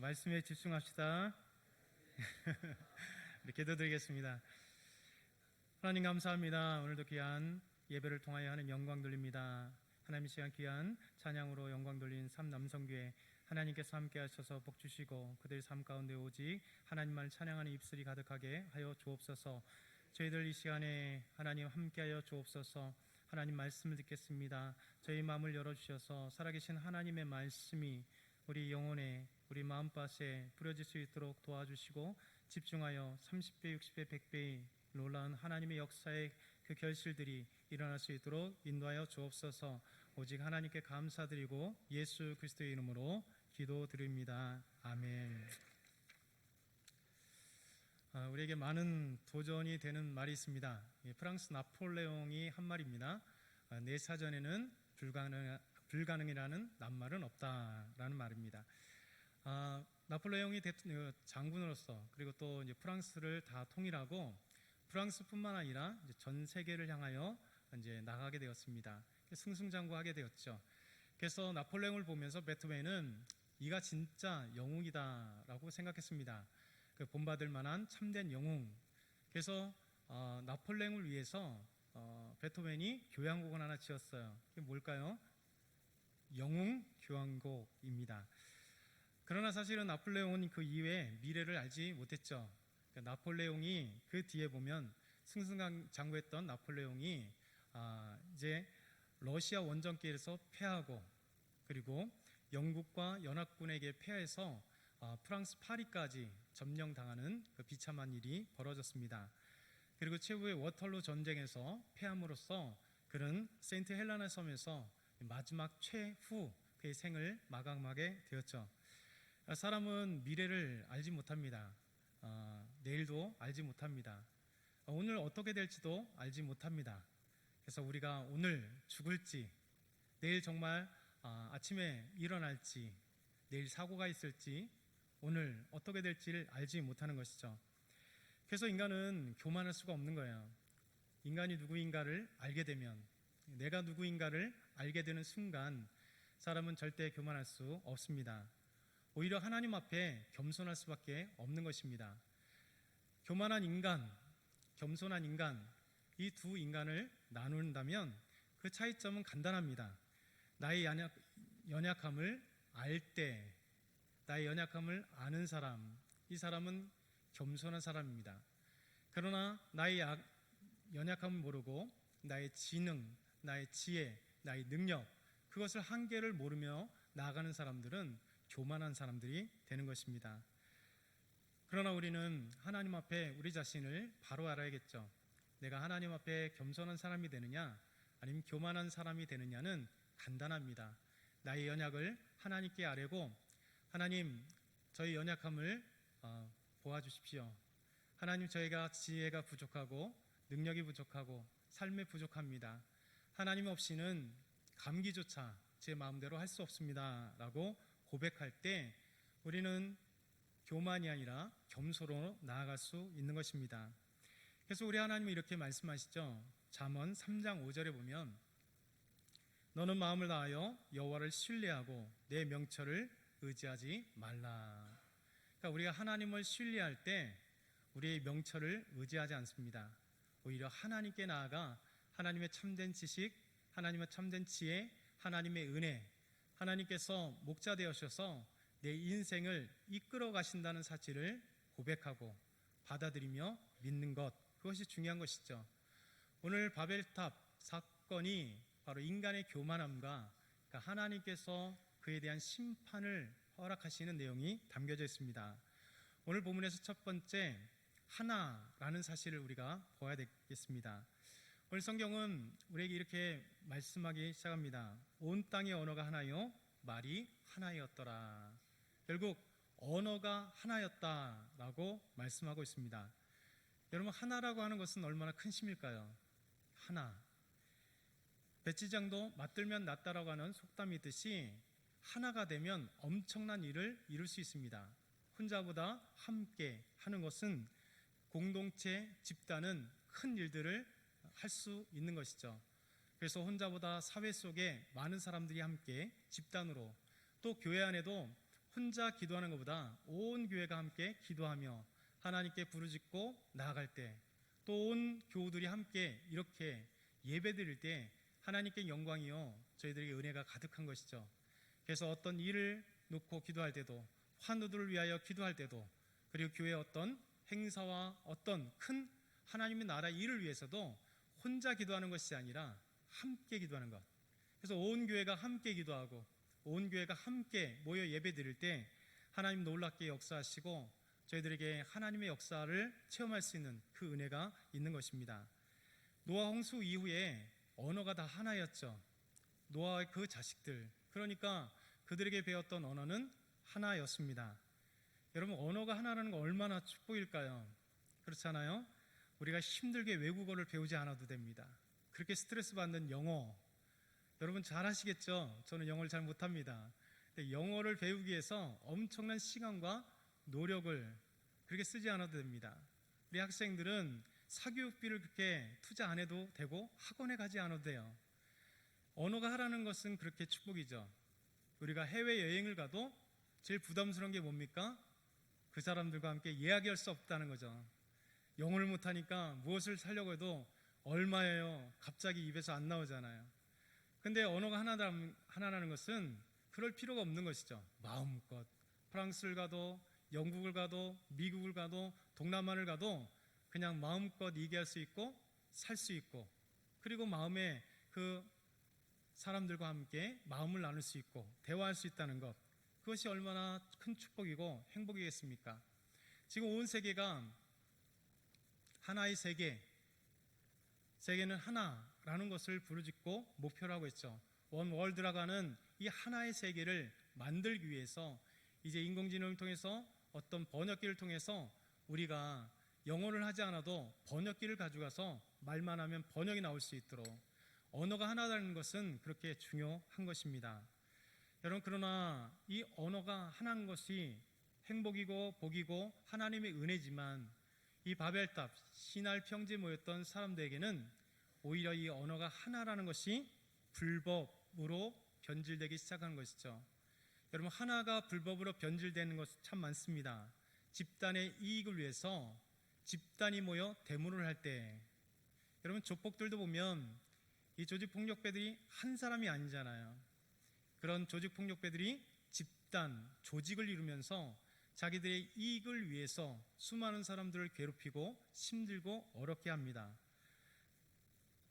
말씀에 집중합시다. 우리 기도드리겠습니다. 하나님 감사합니다. 오늘도 귀한 예배를 통하여 하는 영광 돌립니다. 하나님, 시간 귀한 찬양으로 영광 돌린 삼남성교회 하나님께서 함께 하셔서 복 주시고 그들 삶 가운데 오직 하나님만을 찬양하는 입술이 가득하게 하여 주옵소서. 저희들 이 시간에 하나님 함께하여 주옵소서. 하나님 말씀을 듣겠습니다. 저희 마음을 열어주셔서 살아계신 하나님의 말씀이 우리 영혼에, 우리 마음밭에 뿌려질 수 있도록 도와주시고 집중하여 30배, 60배, 100배의 놀라운 하나님의 역사의 그 결실들이 일어날 수 있도록 인도하여 주옵소서. 오직 하나님께 감사드리고 예수 그리스도의 이름으로 기도드립니다. 아멘. 우리에게 많은 도전이 되는 말이 있습니다. 프랑스 나폴레옹이 한 말입니다. 내 사전에는 불가능이라는 낱말은 없다라는 말입니다. 나폴레옹이 장군으로서 그리고 또 이제 프랑스를 다 통일하고 프랑스뿐만 아니라 이제 전 세계를 향하여 이제 나가게 되었습니다. 승승장구하게 되었죠. 그래서 나폴레옹을 보면서 베토벤은 이가 진짜 영웅이다라고 생각했습니다. 그 본받을 만한 참된 영웅. 그래서 나폴레옹을 위해서 베토벤이 교향곡을 하나 지었어요. 그게 뭘까요? 영웅 교향곡입니다. 그러나 사실은 나폴레옹은 그 이후에 미래를 알지 못했죠. 그러니까 나폴레옹이 그 뒤에 보면 승승장구했던 나폴레옹이 이제 러시아 원정길에서 패하고 그리고 영국과 연합군에게 패해서 프랑스 파리까지 점령당하는 그 비참한 일이 벌어졌습니다. 그리고 최후의 워털루 전쟁에서 패함으로써 그는 세인트 헬라나 섬에서 마지막 최후 그의 생을 마감하게 되었죠. 사람은 미래를 알지 못합니다. 내일도 알지 못합니다. 오늘 어떻게 될지도 알지 못합니다. 그래서 우리가 오늘 죽을지, 내일 정말 아침에 일어날지, 내일 사고가 있을지, 오늘 어떻게 될지를 알지 못하는 것이죠. 그래서 인간은 교만할 수가 없는 거예요. 인간이 누구인가를 알게 되면, 내가 누구인가를 알게 되는 순간 사람은 절대 교만할 수 없습니다. 오히려 하나님 앞에 겸손할 수밖에 없는 것입니다. 교만한 인간, 겸손한 인간, 이 두 인간을 나눈다면 그 차이점은 간단합니다. 나의 연약함을 알 때, 나의 연약함을 아는 사람, 이 사람은 겸손한 사람입니다. 그러나 나의 연약함을 모르고 나의 지능, 나의 지혜, 나의 능력, 그것을 한계를 모르며 나아가는 사람들은 교만한 사람들이 되는 것입니다. 그러나 우리는 하나님 앞에 우리 자신을 바로 알아야겠죠. 내가 하나님 앞에 겸손한 사람이 되느냐 아니면 교만한 사람이 되느냐는 간단합니다. 나의 연약을 하나님께 아뢰고 하나님, 저희 연약함을 보아주십시오. 하나님, 저희가 지혜가 부족하고 능력이 부족하고 삶에 부족합니다. 하나님 없이는 감기조차 제 마음대로 할 수 없습니다 라고 고백할 때 우리는 교만이 아니라 겸손으로 나아갈 수 있는 것입니다. 그래서 우리 하나님은 이렇게 말씀하시죠. 잠언 3장 5절에 보면 너는 마음을 다하여 여호와를 신뢰하고 내 명철을 의지하지 말라. 그러니까 우리가 하나님을 신뢰할 때 우리의 명철을 의지하지 않습니다. 오히려 하나님께 나아가 하나님의 참된 지식, 하나님의 참된 지혜, 하나님의 은혜, 하나님께서 목자 되어셔서 내 인생을 이끌어 가신다는 사실을 고백하고 받아들이며 믿는 것, 그것이 중요한 것이죠. 오늘 바벨탑 사건이 바로 인간의 교만함과 그러니까 하나님께서 그에 대한 심판을 허락하시는 내용이 담겨져 있습니다. 오늘 본문에서 첫 번째 하나라는 사실을 우리가 보아야 되겠습니다. 오늘 성경은 우리에게 이렇게 말씀하기 시작합니다. 온 땅의 언어가 하나요 말이 하나였더라. 결국 언어가 하나였다라고 말씀하고 있습니다. 여러분, 하나라고 하는 것은 얼마나 큰 힘일까요? 하나. 배치장도 맞들면 낫다라고 하는 속담이 있듯이 하나가 되면 엄청난 일을 이룰 수 있습니다. 혼자보다 함께 하는 것은 공동체, 집단은 큰 일들을 할 수 있는 것이죠. 그래서 혼자보다 사회 속에 많은 사람들이 함께 집단으로 또 교회 안에도 혼자 기도하는 것보다 온 교회가 함께 기도하며 하나님께 부르짖고 나아갈 때, 또 온 교우들이 함께 이렇게 예배드릴 때 하나님께 영광이요 저희들에게 은혜가 가득한 것이죠. 그래서 어떤 일을 놓고 기도할 때도, 환우들을 위하여 기도할 때도, 그리고 교회의 어떤 행사와 어떤 큰 하나님의 나라 일을 위해서도 혼자 기도하는 것이 아니라 함께 기도하는 것. 그래서 온 교회가 함께 기도하고 온 교회가 함께 모여 예배드릴 때 하나님 놀랍게 역사하시고 저희들에게 하나님의 역사를 체험할 수 있는 그 은혜가 있는 것입니다. 노아 홍수 이후에 언어가 다 하나였죠. 노아의 그 자식들, 그러니까 그들에게 배웠던 언어는 하나였습니다. 여러분, 언어가 하나라는 거 얼마나 축복일까요? 그렇잖아요? 우리가 힘들게 외국어를 배우지 않아도 됩니다. 그렇게 스트레스 받는 영어, 여러분 잘 아시겠죠? 저는 영어를 잘 못합니다. 근데 영어를 배우기 위해서 엄청난 시간과 노력을 그렇게 쓰지 않아도 됩니다. 우리 학생들은 사교육비를 그렇게 투자 안 해도 되고 학원에 가지 않아도 돼요. 언어가 하라는 것은 그렇게 축복이죠. 우리가 해외여행을 가도 제일 부담스러운 게 뭡니까? 그 사람들과 함께 이야기할 수 없다는 거죠. 영어를 못하니까 무엇을 사려고 해도 얼마예요? 갑자기 입에서 안 나오잖아요. 근데 언어가 하나라는 것은 그럴 필요가 없는 것이죠. 마음껏 프랑스를 가도 영국을 가도 미국을 가도 동남아를 가도 그냥 마음껏 얘기할 수 있고 살 수 있고, 그리고 마음에 그 사람들과 함께 마음을 나눌 수 있고 대화할 수 있다는 것, 그것이 얼마나 큰 축복이고 행복이겠습니까? 지금 온 세계가 하나의 세계, 세계는 하나라는 것을 부르짖고 목표로 하고 있죠. 원 월드라고 하는 이 하나의 세계를 만들기 위해서 이제 인공지능을 통해서 어떤 번역기를 통해서 우리가 영어를 하지 않아도 번역기를 가져가서 말만 하면 번역이 나올 수 있도록, 언어가 하나라는 것은 그렇게 중요한 것입니다. 여러분, 그러나 이 언어가 하나인 것이 행복이고 복이고 하나님의 은혜지만 이 바벨탑 시날 평지에 모였던 사람들에게는 오히려 이 언어가 하나라는 것이 불법으로 변질되기 시작한 것이죠. 여러분, 하나가 불법으로 변질되는 것이 참 많습니다. 집단의 이익을 위해서 집단이 모여 데모를 할 때, 여러분 조폭들도 보면 이 조직폭력배들이 한 사람이 아니잖아요. 그런 조직폭력배들이 집단, 조직을 이루면서 자기들의 이익을 위해서 수많은 사람들을 괴롭히고 힘들고 어렵게 합니다.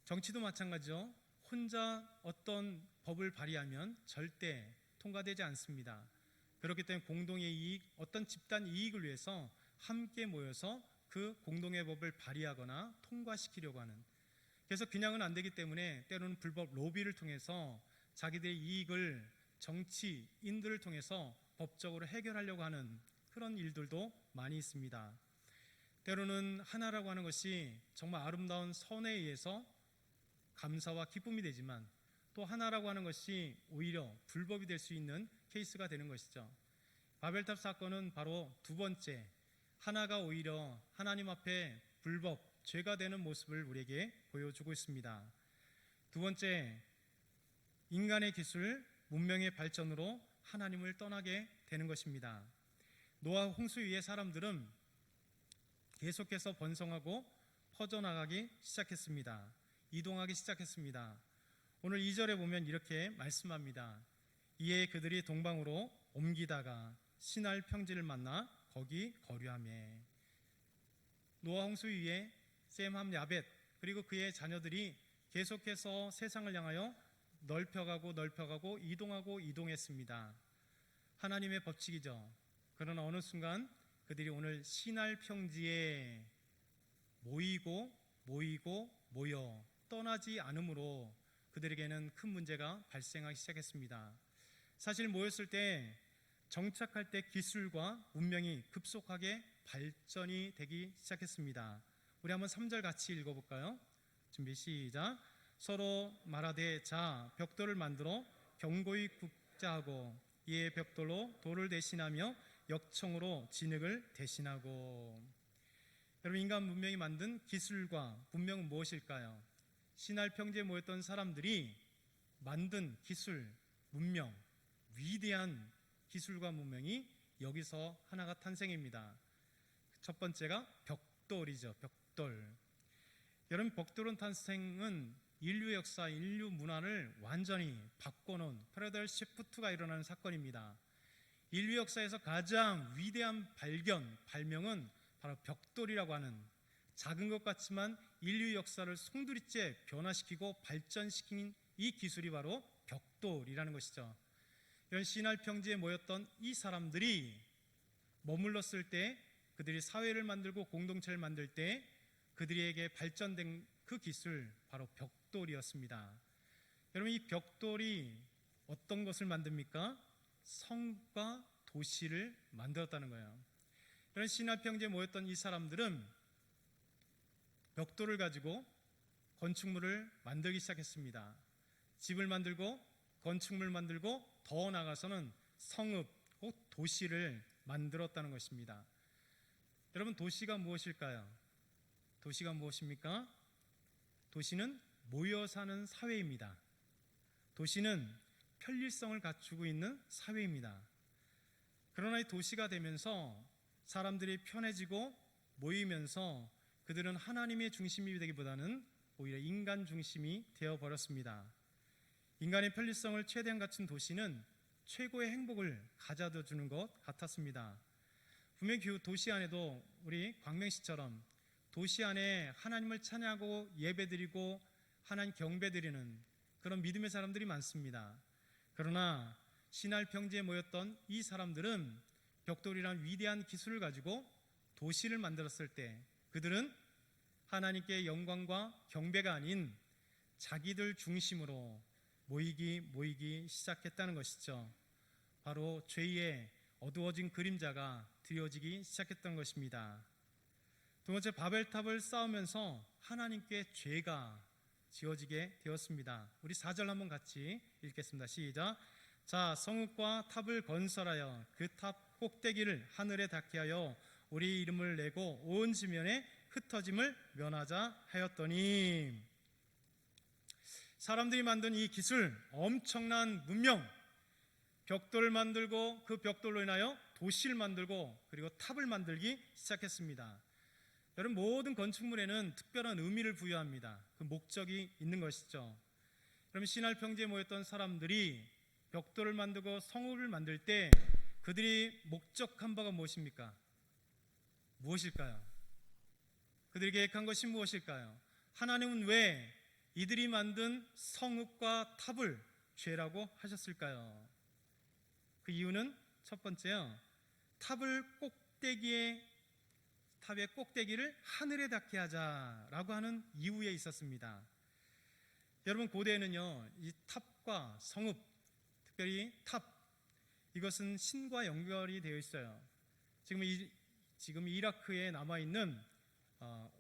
정치도 마찬가지죠. 혼자 어떤 법을 발의하면 절대 통과되지 않습니다. 그렇기 때문에 공동의 이익, 어떤 집단 이익을 위해서 함께 모여서 그 공동의 법을 발의하거나 통과시키려고 하는, 그래서 그냥은 안 되기 때문에 때로는 불법 로비를 통해서 자기들의 이익을 정치인들을 통해서 법적으로 해결하려고 하는 그런 일들도 많이 있습니다. 때로는 하나라고 하는 것이 정말 아름다운 선에 의해서 감사와 기쁨이 되지만 또 하나라고 하는 것이 오히려 불법이 될 수 있는 케이스가 되는 것이죠. 바벨탑 사건은 바로 두 번째, 하나가 오히려 하나님 앞에 불법, 죄가 되는 모습을 우리에게 보여주고 있습니다. 두 번째, 인간의 기술, 문명의 발전으로 하나님을 떠나게 되는 것입니다. 노아 홍수 위의 사람들은 계속해서 번성하고 퍼져나가기 시작했습니다. 이동하기 시작했습니다. 오늘 2절에 보면 이렇게 말씀합니다. 이에 그들이 동방으로 옮기다가 시날 평지를 만나 거기 거류하며. 노아 홍수 위에 셈, 함, 야벳 그리고 그의 자녀들이 계속해서 세상을 향하여 넓혀가고 이동했습니다. 하나님의 법칙이죠. 그러나 어느 순간 그들이 오늘 시날 평지에 모여 떠나지 않으므로 그들에게는 큰 문제가 발생하기 시작했습니다. 사실 모였을 때, 정착할 때 기술과 문명이 급속하게 발전이 되기 시작했습니다. 우리 한번 3절 같이 읽어볼까요? 준비 시작. 서로 말하되 자 벽돌을 만들어 견고히 굽자 하고 이에 벽돌로 돌을 대신하며 역청으로 진흙을 대신하고. 여러분, 인간 문명이 만든 기술과 문명은 무엇일까요? 시날 평지에 모였던 사람들이 만든 기술, 문명, 위대한 기술과 문명이 여기서 하나가 탄생입니다. 첫 번째가 벽돌이죠. 벽돌. 여러분, 벽돌은 탄생은 인류 역사, 인류 문화를 완전히 바꿔놓은 패러다임 시프트가 일어나는 사건입니다. 인류 역사에서 가장 위대한 발명은 바로 벽돌이라고 하는, 작은 것 같지만 인류 역사를 송두리째 변화시키고 발전시킨 이 기술이 바로 벽돌이라는 것이죠. 이런 시날 평지에 모였던 이 사람들이 머물렀을 때, 그들이 사회를 만들고 공동체를 만들 때 그들에게 발전된 그 기술, 바로 벽돌이었습니다. 여러분, 이 벽돌이 어떤 것을 만듭니까? 성과 도시를 만들었다는 거예요. 이런 시날 평지에 모였던 이 사람들은 벽돌을 가지고 건축물을 만들기 시작했습니다. 집을 만들고 건축물 만들고 더 나아가서는 성읍, 곧 도시를 만들었다는 것입니다. 여러분, 도시가 무엇일까요? 도시가 무엇입니까? 도시는 모여 사는 사회입니다. 도시는 편리성을 갖추고 있는 사회입니다. 그러나 이 도시가 되면서 사람들이 편해지고 모이면서 그들은 하나님의 중심이 되기보다는 오히려 인간 중심이 되어버렸습니다. 인간의 편리성을 최대한 갖춘 도시는 최고의 행복을 가져다 주는 것 같았습니다. 분명히 도시 안에도 우리 광명시처럼 도시 안에 하나님을 찬양하고 예배드리고 하나님 경배드리는 그런 믿음의 사람들이 많습니다. 그러나 시날 평지에 모였던 이 사람들은 벽돌이란 위대한 기술을 가지고 도시를 만들었을 때 그들은 하나님께 영광과 경배가 아닌 자기들 중심으로 모이기 시작했다는 것이죠. 바로 죄의 어두워진 그림자가 드려지기 시작했던 것입니다. 두 번째, 바벨탑을 쌓으면서 하나님께 죄가 지어지게 되었습니다. 우리 4절 한번 같이 읽겠습니다. 시작. 자, 성읍과 탑을 건설하여 그 탑 꼭대기를 하늘에 닿게 하여 우리 이름을 내고 온 지면에 흩어짐을 면하자 하였더니, 사람들이 만든 이 기술, 엄청난 문명, 벽돌을 만들고 그 벽돌로 인하여 도시를 만들고 그리고 탑을 만들기 시작했습니다. 여러분, 모든 건축물에는 특별한 의미를 부여합니다. 그 목적이 있는 것이죠. 그럼 시날 평지에 모였던 사람들이 벽돌을 만들고 성읍을 만들 때 그들이 목적한 바가 무엇입니까? 무엇일까요? 그들이 계획한 것이 무엇일까요? 하나님은 왜 이들이 만든 성읍과 탑을 죄라고 하셨을까요? 그 이유는 첫 번째요, 탑의 꼭대기를 하늘에 닿게 하자라고 하는 이유에 있었습니다. 여러분, 고대에는요, 이 탑과 성읍, 특별히 탑, 이것은 신과 연결이 되어 있어요. 지금 이라크에 남아있는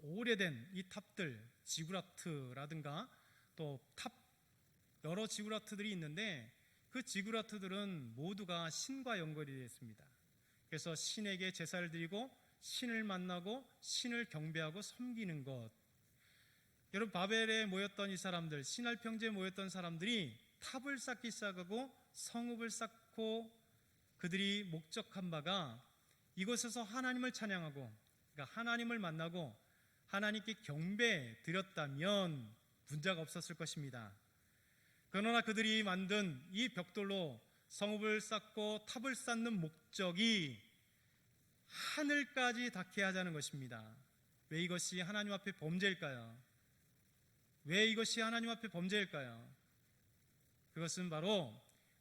오래된 이 탑들, 지구라트라든가 또 탑, 여러 지구라트들이 있는데 그 지구라트들은 모두가 신과 연결이 되어 있습니다. 그래서 신에게 제사를 드리고 신을 만나고 신을 경배하고 섬기는 것. 여러분, 바벨에 모였던 이 사람들, 시날 평지에 모였던 사람들이 탑을 쌓기 시작하고 성읍을 쌓고 그들이 목적한 바가 이곳에서 하나님을 찬양하고, 그러니까 하나님을 만나고 하나님께 경배 드렸다면 문제가 없었을 것입니다. 그러나 그들이 만든 이 벽돌로 성읍을 쌓고 탑을 쌓는 목적이 하늘까지 닿게 하자는 것입니다. 왜 이것이 하나님 앞에 범죄일까요? 왜 이것이 하나님 앞에 범죄일까요? 그것은 바로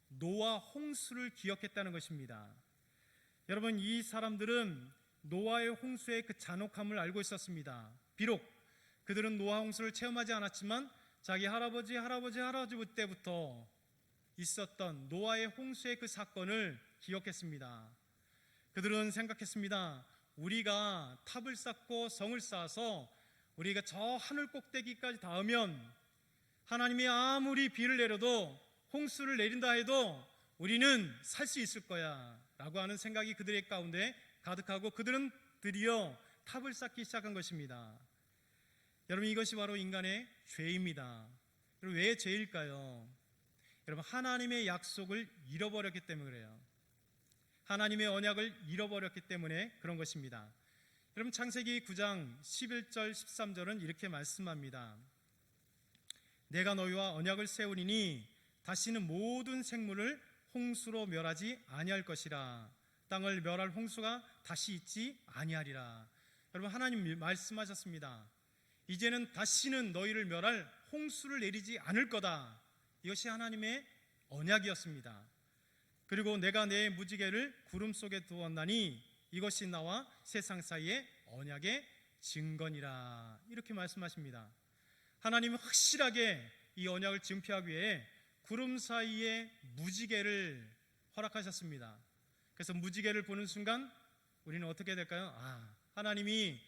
노아 홍수를 기억했다는 것입니다. 여러분, 이 사람들은 노아의 홍수의 그 잔혹함을 알고 있었습니다. 비록 그들은 노아 홍수를 체험하지 않았지만 자기 할아버지 때부터 있었던 노아의 홍수의 그 사건을 기억했습니다. 그들은 생각했습니다. 우리가 탑을 쌓고 성을 쌓아서 우리가 저 하늘 꼭대기까지 닿으면 하나님이 아무리 비를 내려도 홍수를 내린다 해도 우리는 살 수 있을 거야 라고 하는 생각이 그들의 가운데 가득하고 그들은 드디어 탑을 쌓기 시작한 것입니다. 여러분, 이것이 바로 인간의 죄입니다. 여러분, 왜 죄일까요? 여러분, 하나님의 약속을 잃어버렸기 때문에 그래요. 하나님의 언약을 잃어버렸기 때문에 그런 것입니다. 여러분, 창세기 9장 11절 13절은 이렇게 말씀합니다. 내가 너희와 언약을 세우리니 다시는 모든 생물을 홍수로 멸하지 아니할 것이라. 땅을 멸할 홍수가 다시 있지 아니하리라. 여러분, 하나님 말씀하셨습니다. 이제는 다시는 너희를 멸할 홍수를 내리지 않을 거다. 이것이 하나님의 언약이었습니다. 그리고 내가 내 무지개를 구름 속에 두었나니 이것이 나와 세상 사이의 언약의 증거니라. 이렇게 말씀하십니다. 하나님은 확실하게 이 언약을 증표하기 위해 구름 사이에 무지개를 허락하셨습니다. 그래서 무지개를 보는 순간 우리는 어떻게 될까요? 하나님이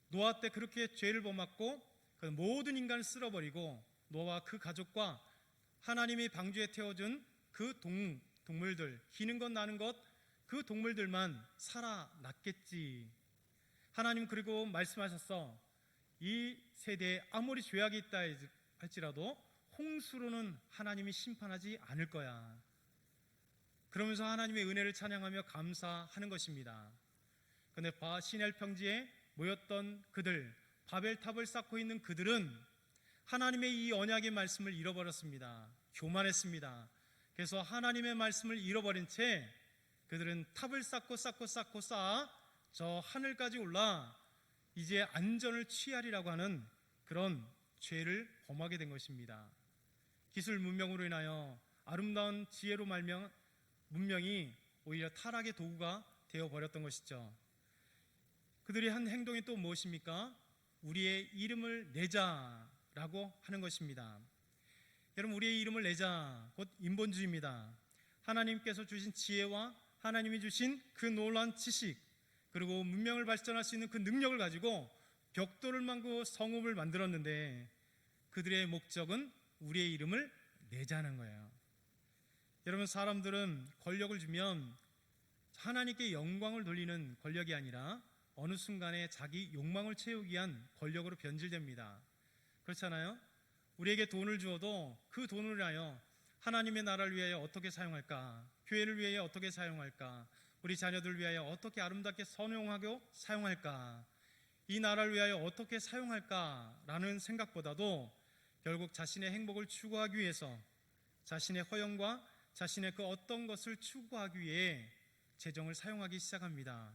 노아 때 그렇게 죄를 범하고 그 모든 인간을 쓸어버리고 노아와 그 가족과 하나님이 방주에 태워준 그 동물들, 기는 것 나는 것, 그 동물들만 살아났겠지. 하나님 그리고 말씀하셨어. 이 세대에 아무리 죄악이 있다 할지라도 홍수로는 하나님이 심판하지 않을 거야. 그러면서 하나님의 은혜를 찬양하며 감사하는 것입니다. 그런데 시내 평지에 모였던 그들, 바벨탑을 쌓고 있는 그들은 하나님의 이 언약의 말씀을 잃어버렸습니다. 교만했습니다. 그래서 하나님의 말씀을 잃어버린 채 그들은 탑을 쌓고 쌓아 저 하늘까지 올라 이제 안전을 취하리라고 하는 그런 죄를 범하게 된 것입니다. 기술 문명으로 인하여 아름다운 지혜로 말면 문명이 오히려 타락의 도구가 되어버렸던 것이죠. 그들이 한 행동이 또 무엇입니까? 우리의 이름을 내자라고 하는 것입니다. 여러분, 우리의 이름을 내자, 곧 인본주의입니다. 하나님께서 주신 지혜와 하나님이 주신 그 놀라운 지식, 그리고 문명을 발전할 수 있는 그 능력을 가지고 벽돌을 만고 성읍을 만들었는데 그들의 목적은 우리의 이름을 내자는 거예요. 여러분, 사람들은 권력을 주면 하나님께 영광을 돌리는 권력이 아니라 어느 순간에 자기 욕망을 채우기 위한 권력으로 변질됩니다. 그렇잖아요? 우리에게 돈을 주어도 그 돈을 위하여 하나님의 나라를 위하여 어떻게 사용할까? 교회를 위하여 어떻게 사용할까? 우리 자녀들을 위하여 어떻게 아름답게 선용하고 사용할까? 이 나라를 위하여 어떻게 사용할까라는 생각보다도 결국 자신의 행복을 추구하기 위해서 자신의 허영과 자신의 그 어떤 것을 추구하기 위해 재정을 사용하기 시작합니다.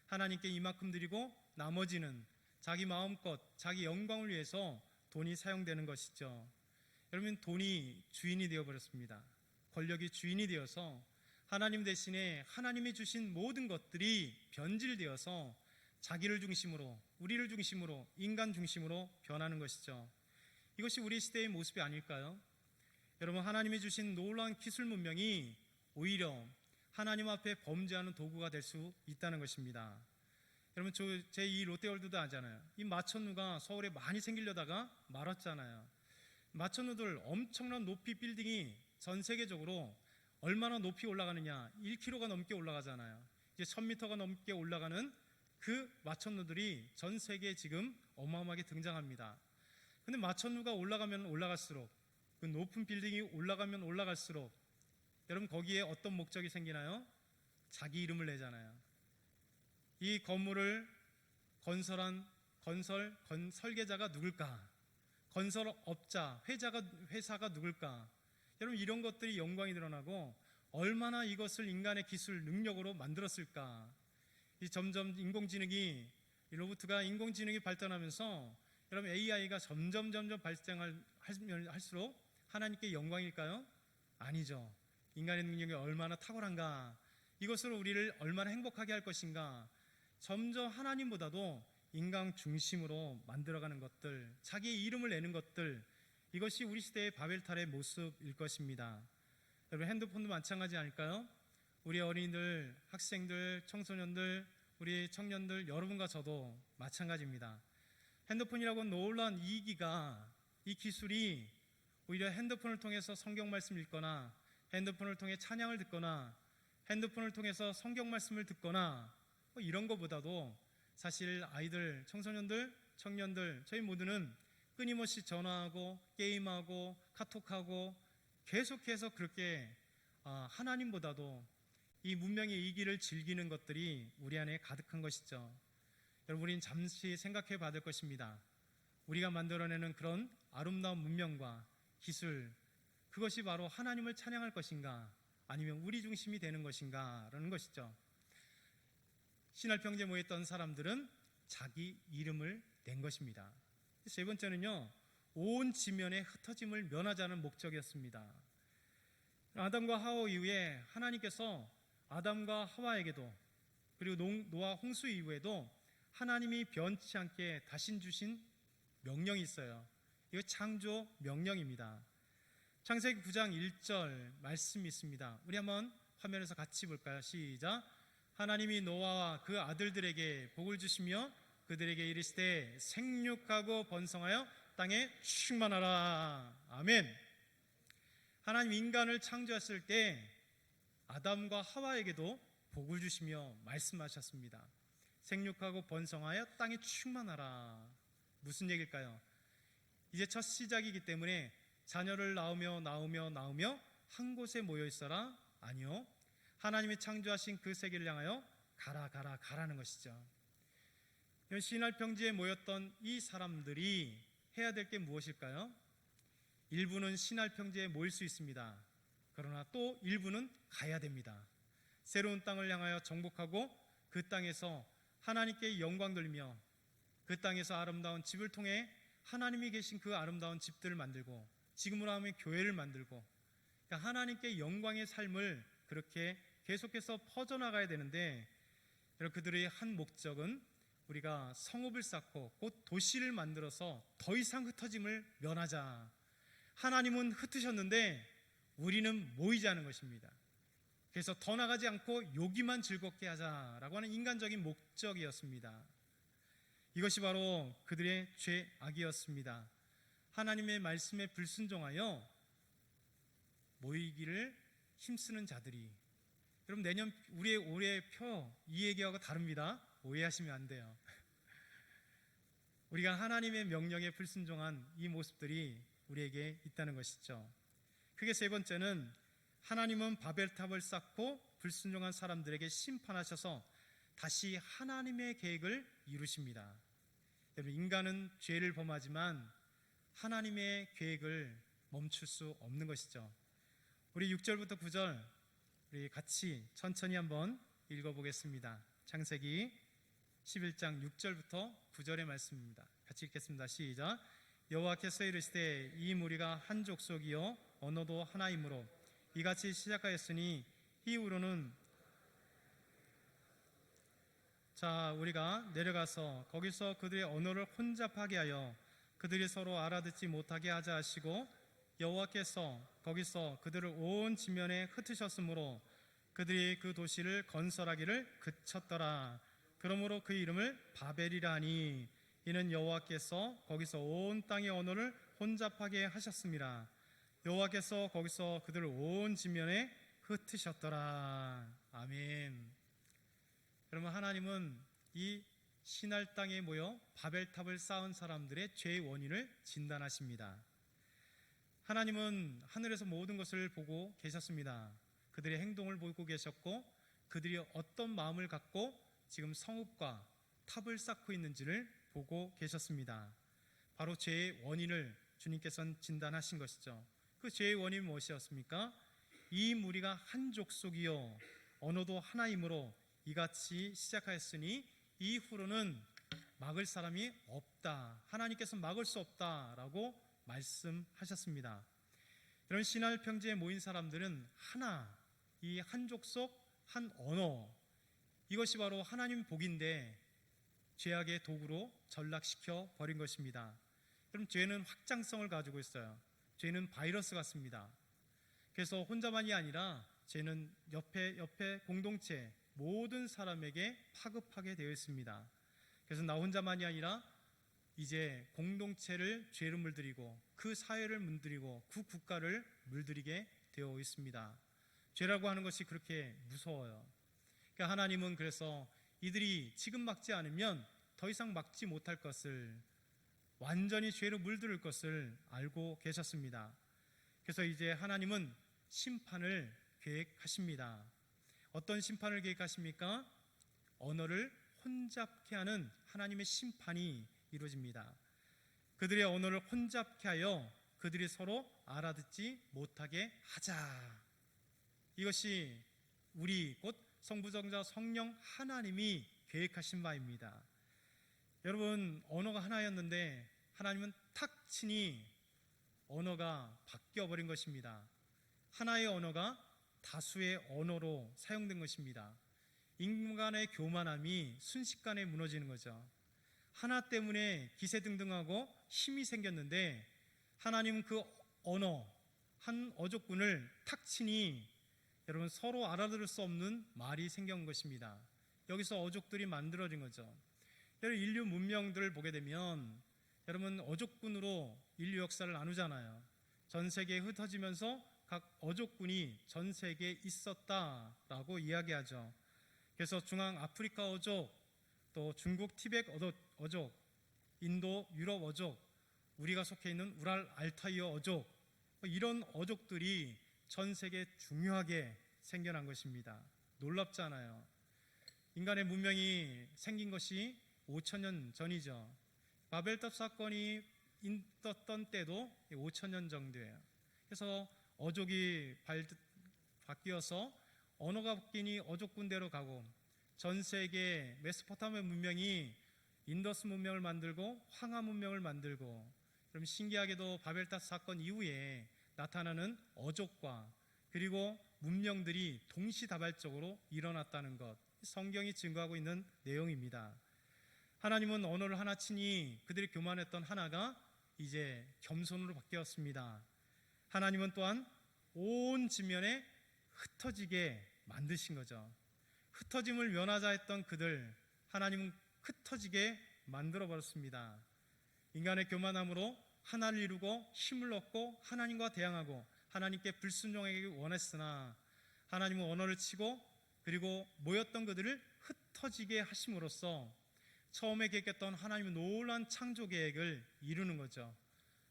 하나님께 이만큼 드리고 나머지는 자기 마음껏 자기 영광을 위해서 돈이 사용되는 것이죠. 여러분, 돈이 주인이 되어버렸습니다. 권력이 주인이 되어서 하나님 대신에 하나님이 주신 모든 것들이 변질되어서 자기를 중심으로, 우리를 중심으로, 인간 중심으로 변하는 것이죠. 이것이 우리 시대의 모습이 아닐까요? 여러분, 하나님이 주신 놀라운 기술 문명이 오히려 하나님 앞에 범죄하는 도구가 될 수 있다는 것입니다. 여러분, 제 이 롯데월드도 아잖아요. 이 마천루가 서울에 많이 생기려다가 말았잖아요. 마천루들 엄청난 높이 빌딩이 전 세계적으로 얼마나 높이 올라가느냐, 1km가 넘게 올라가잖아요. 이제 1000m가 넘게 올라가는 그 마천루들이 전 세계에 지금 어마어마하게 등장합니다. 근데 마천루가 올라가면 올라갈수록, 그 높은 빌딩이 올라가면 올라갈수록 여러분, 거기에 어떤 목적이 생기나요? 자기 이름을 내잖아요. 이 건물을 건설한 설계자가 누굴까? 건설업자, 회사가 누굴까? 여러분, 이런 것들이 영광이 드러나고 얼마나 이것을 인간의 기술 능력으로 만들었을까? 점점 로봇가 인공지능이 발전하면서 여러분, AI가 점점 발전할수록 하나님께 영광일까요? 아니죠. 인간의 능력이 얼마나 탁월한가, 이것으로 우리를 얼마나 행복하게 할 것인가, 점점 하나님보다도 인간 중심으로 만들어가는 것들, 자기의 이름을 내는 것들, 이것이 우리 시대의 바벨탑의 모습일 것입니다. 여러분, 핸드폰도 마찬가지 아닐까요? 우리 어린이들, 학생들, 청소년들, 우리 청년들, 여러분과 저도 마찬가지입니다. 핸드폰이라고 놀라운 이 기술이 오히려 핸드폰을 통해서 성경 말씀을 읽거나, 핸드폰을 통해 찬양을 듣거나, 핸드폰을 통해서 성경 말씀을 듣거나, 이런 것보다도 사실 아이들, 청소년들, 청년들, 저희 모두는 끊임없이 전화하고 게임하고 카톡하고 계속해서 그렇게 하나님보다도 이 문명의 이기를 즐기는 것들이 우리 안에 가득한 것이죠. 여러분, 우리는 잠시 생각해 봐야 될 것입니다. 우리가 만들어내는 그런 아름다운 문명과 기술, 그것이 바로 하나님을 찬양할 것인가, 아니면 우리 중심이 되는 것인가 라는 것이죠. 신할평지에 모였던 사람들은 자기 이름을 낸 것입니다. 세 번째는요, 온 지면의 흩어짐을 면하자는 목적이었습니다. 아담과 하와 이후에 하나님께서 아담과 하와에게도, 그리고 노아 홍수 이후에도 하나님이 변치 않게 다신 주신 명령이 있어요. 이거 창조 명령입니다. 창세기 9장 1절 말씀이 있습니다. 우리 한번 화면에서 같이 볼까요? 시작. 하나님이 노아와 그 아들들에게 복을 주시며 그들에게 이르시되 생육하고 번성하여 땅에 충만하라. 아멘. 하나님 인간을 창조했을 때 아담과 하와에게도 복을 주시며 말씀하셨습니다. 생육하고 번성하여 땅에 충만하라. 무슨 얘기일까요? 이제 첫 시작이기 때문에 자녀를 낳으며 한 곳에 모여 있어라? 아니요. 하나님이 창조하신 그 세계를 향하여 가라는 것이죠. 신할평지에 모였던 이 사람들이 해야 될 게 무엇일까요? 일부는 신할평지에 모일 수 있습니다. 그러나 또 일부는 가야 됩니다. 새로운 땅을 향하여 정복하고 그 땅에서 하나님께 영광 돌리며 그 땅에서 아름다운 집을 통해 하나님이 계신 그 아름다운 집들을 만들고, 지금으로 하면 교회를 만들고, 그러니까 하나님께 영광의 삶을 그렇게 계속해서 퍼져나가야 되는데, 그들의 한 목적은 우리가 성읍을 쌓고 곧 도시를 만들어서 더 이상 흩어짐을 면하자. 하나님은 흩으셨는데 우리는 모이자는 것입니다. 그래서 더 나가지 않고 여기만 즐겁게 하자라고 하는 인간적인 목적이었습니다. 이것이 바로 그들의 죄악이었습니다. 하나님의 말씀에 불순종하여 모이기를 힘쓰는 자들이, 여러분, 내년 우리의 올해 표 이 얘기하고 다릅니다. 오해하시면 안 돼요. 우리가 하나님의 명령에 불순종한 이 모습들이 우리에게 있다는 것이죠. 크게 세 번째는, 하나님은 바벨탑을 쌓고 불순종한 사람들에게 심판하셔서 다시 하나님의 계획을 이루십니다. 여러분, 인간은 죄를 범하지만 하나님의 계획을 멈출 수 없는 것이죠. 우리 6절부터 9절 우리 같이 천천히 한번 읽어보겠습니다. 창세기 11장 6절부터 9절의 말씀입니다. 같이 읽겠습니다. 시작. 여호와께서 이르시되 이 무리가 한 족속이요 언어도 하나이므로 이같이 시작하였으니 이후로는 자 우리가 내려가서 거기서 그들의 언어를 혼잡하게 하여 그들이 서로 알아듣지 못하게 하자 하시고, 여호와께서 거기서 그들을 온 지면에 흩으셨으므로 그들이 그 도시를 건설하기를 그쳤더라. 그러므로 그 이름을 바벨이라 하니 이는 여호와께서 거기서 온 땅의 언어를 혼잡하게 하셨습니다. 여호와께서 거기서 그들을 온 지면에 흩으셨더라. 아멘. 그러면 하나님은 이 신할 땅에 모여 바벨탑을 쌓은 사람들의 죄의 원인을 진단하십니다. 하나님은 하늘에서 모든 것을 보고 계셨습니다. 그들의 행동을 보고 계셨고, 그들이 어떤 마음을 갖고 지금 성읍과 탑을 쌓고 있는지를 보고 계셨습니다. 바로 죄의 원인을 주님께서는 진단하신 것이죠. 그 죄의 원인이 무엇이었습니까? 이 무리가 한 족속이요 언어도 하나이므로 이같이 시작하였으니 이후로는 막을 사람이 없다. 하나님께서 막을 수 없다라고 말씀하셨습니다. 이런 신할평지에 모인 사람들은 하나, 이 한 족속, 한 언어, 이것이 바로 하나님 복인데 죄악의 도구로 전락시켜 버린 것입니다. 그럼 죄는 확장성을 가지고 있어요. 죄는 바이러스 같습니다. 그래서 혼자만이 아니라 죄는 옆에 공동체 모든 사람에게 파급하게 되어 있습니다. 그래서 나 혼자만이 아니라 이제 공동체를 죄로 물들이고 그 사회를 물들이고 그 국가를 물들이게 되어 있습니다. 죄라고 하는 것이 그렇게 무서워요. 그러니까 하나님은 그래서 이들이 지금 막지 않으면 더 이상 막지 못할 것을, 완전히 죄로 물들을 것을 알고 계셨습니다. 그래서 이제 하나님은 심판을 계획하십니다. 어떤 심판을 계획하십니까? 언어를 혼잡케 하는 하나님의 심판이 이루어집니다. 그들의 언어를 혼잡케 하여 그들이 서로 알아듣지 못하게 하자. 이것이 우리 곧 성부성자 성령 하나님이 계획하신 바입니다. 여러분, 언어가 하나였는데 하나님은 탁 치니 언어가 바뀌어버린 것입니다. 하나의 언어가 다수의 언어로 사용된 것입니다. 인간의 교만함이 순식간에 무너지는 거죠. 하나 때문에 기세등등하고 힘이 생겼는데 하나님은 그 언어, 한 어족군을 탁 치니 여러분 서로 알아들을 수 없는 말이 생긴 것입니다. 여기서 어족들이 만들어진 거죠. 여러분 인류 문명들을 보게 되면 여러분 어족군으로 인류 역사를 나누잖아요. 전 세계에 흩어지면서 각 어족군이 전 세계에 있었다라고 이야기하죠. 그래서 중앙 아프리카 어족, 또 중국 티벳 어족, 인도 유럽 어족, 우리가 속해 있는 우랄 알타이어 어족, 이런 어족들이 전 세계에 중요하게 생겨난 것입니다. 놀랍잖아요. 인간의 문명이 생긴 것이 5,000년 전이죠. 바벨탑 사건이 있었던 때도 5,000년 정도예요. 그래서 어족이 바뀌어서 언어가 바뀌니 어족군대로 가고 전 세계 메소포타미아 문명이 인더스 문명을 만들고 황하 문명을 만들고 그럼 신기하게도 바벨탑 사건 이후에 나타나는 어족과 그리고 문명들이 동시다발적으로 일어났다는 것, 성경이 증거하고 있는 내용입니다. 하나님은 언어를 하나 치니 그들이 교만했던 하나가 이제 겸손으로 바뀌었습니다. 하나님은 또한 온 지면에 흩어지게 만드신 거죠. 흩어짐을 면하자 했던 그들, 하나님은 흩어지게 만들어 버렸습니다. 인간의 교만함으로 하나를 이루고 힘을 얻고 하나님과 대항하고 하나님께 불순종하기 원했으나 하나님은 언어를 치고 그리고 모였던 그들을 흩어지게 하심으로써 처음에 계획했던 하나님의 놀라운 창조 계획을 이루는 거죠.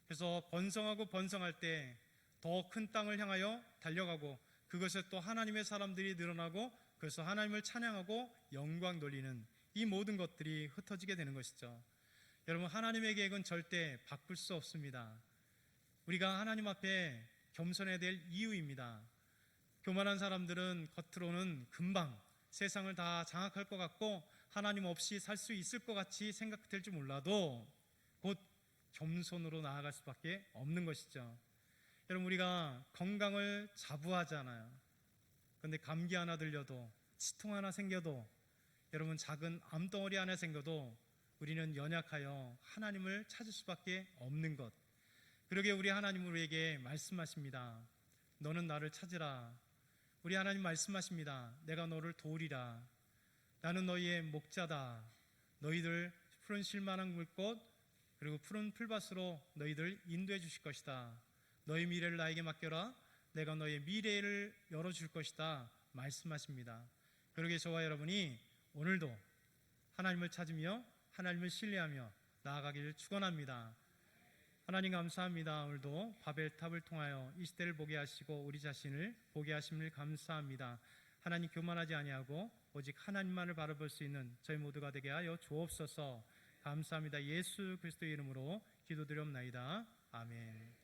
그래서 번성하고 번성할 때 더 큰 땅을 향하여 달려가고 그것에 또 하나님의 사람들이 늘어나고 그래서 하나님을 찬양하고 영광 돌리는 이 모든 것들이 흩어지게 되는 것이죠. 여러분, 하나님의 계획은 절대 바꿀 수 없습니다. 우리가 하나님 앞에 겸손해야 될 이유입니다. 교만한 사람들은 겉으로는 금방 세상을 다 장악할 것 같고 하나님 없이 살 수 있을 것 같이 생각될지 몰라도 곧 겸손으로 나아갈 수밖에 없는 것이죠. 여러분, 우리가 건강을 자부하잖아요. 그런데 감기 하나 들려도 치통 하나 생겨도 여러분 작은 암덩어리 하나 생겨도 우리는 연약하여 하나님을 찾을 수밖에 없는 것. 그러게 우리 하나님은 우리에게 말씀하십니다. 너는 나를 찾으라. 우리 하나님 말씀하십니다. 내가 너를 도우리라. 나는 너희의 목자다. 너희들 푸른 쉴만한 물꽃 그리고 푸른 풀밭으로 너희들 인도해 주실 것이다. 너희 미래를 나에게 맡겨라. 내가 너의 미래를 열어줄 것이다 말씀하십니다. 그러게 저와 여러분이 오늘도 하나님을 찾으며 하나님을 신뢰하며 나아가기를 축원합니다. 하나님 감사합니다. 오늘도 바벨탑을 통하여 이 시대를 보게 하시고 우리 자신을 보게 하심을 감사합니다. 하나님 교만하지 아니하고 오직 하나님만을 바라볼 수 있는 저희 모두가 되게 하여 주옵소서. 감사합니다. 예수 그리스도의 이름으로 기도드리옵나이다. 아멘.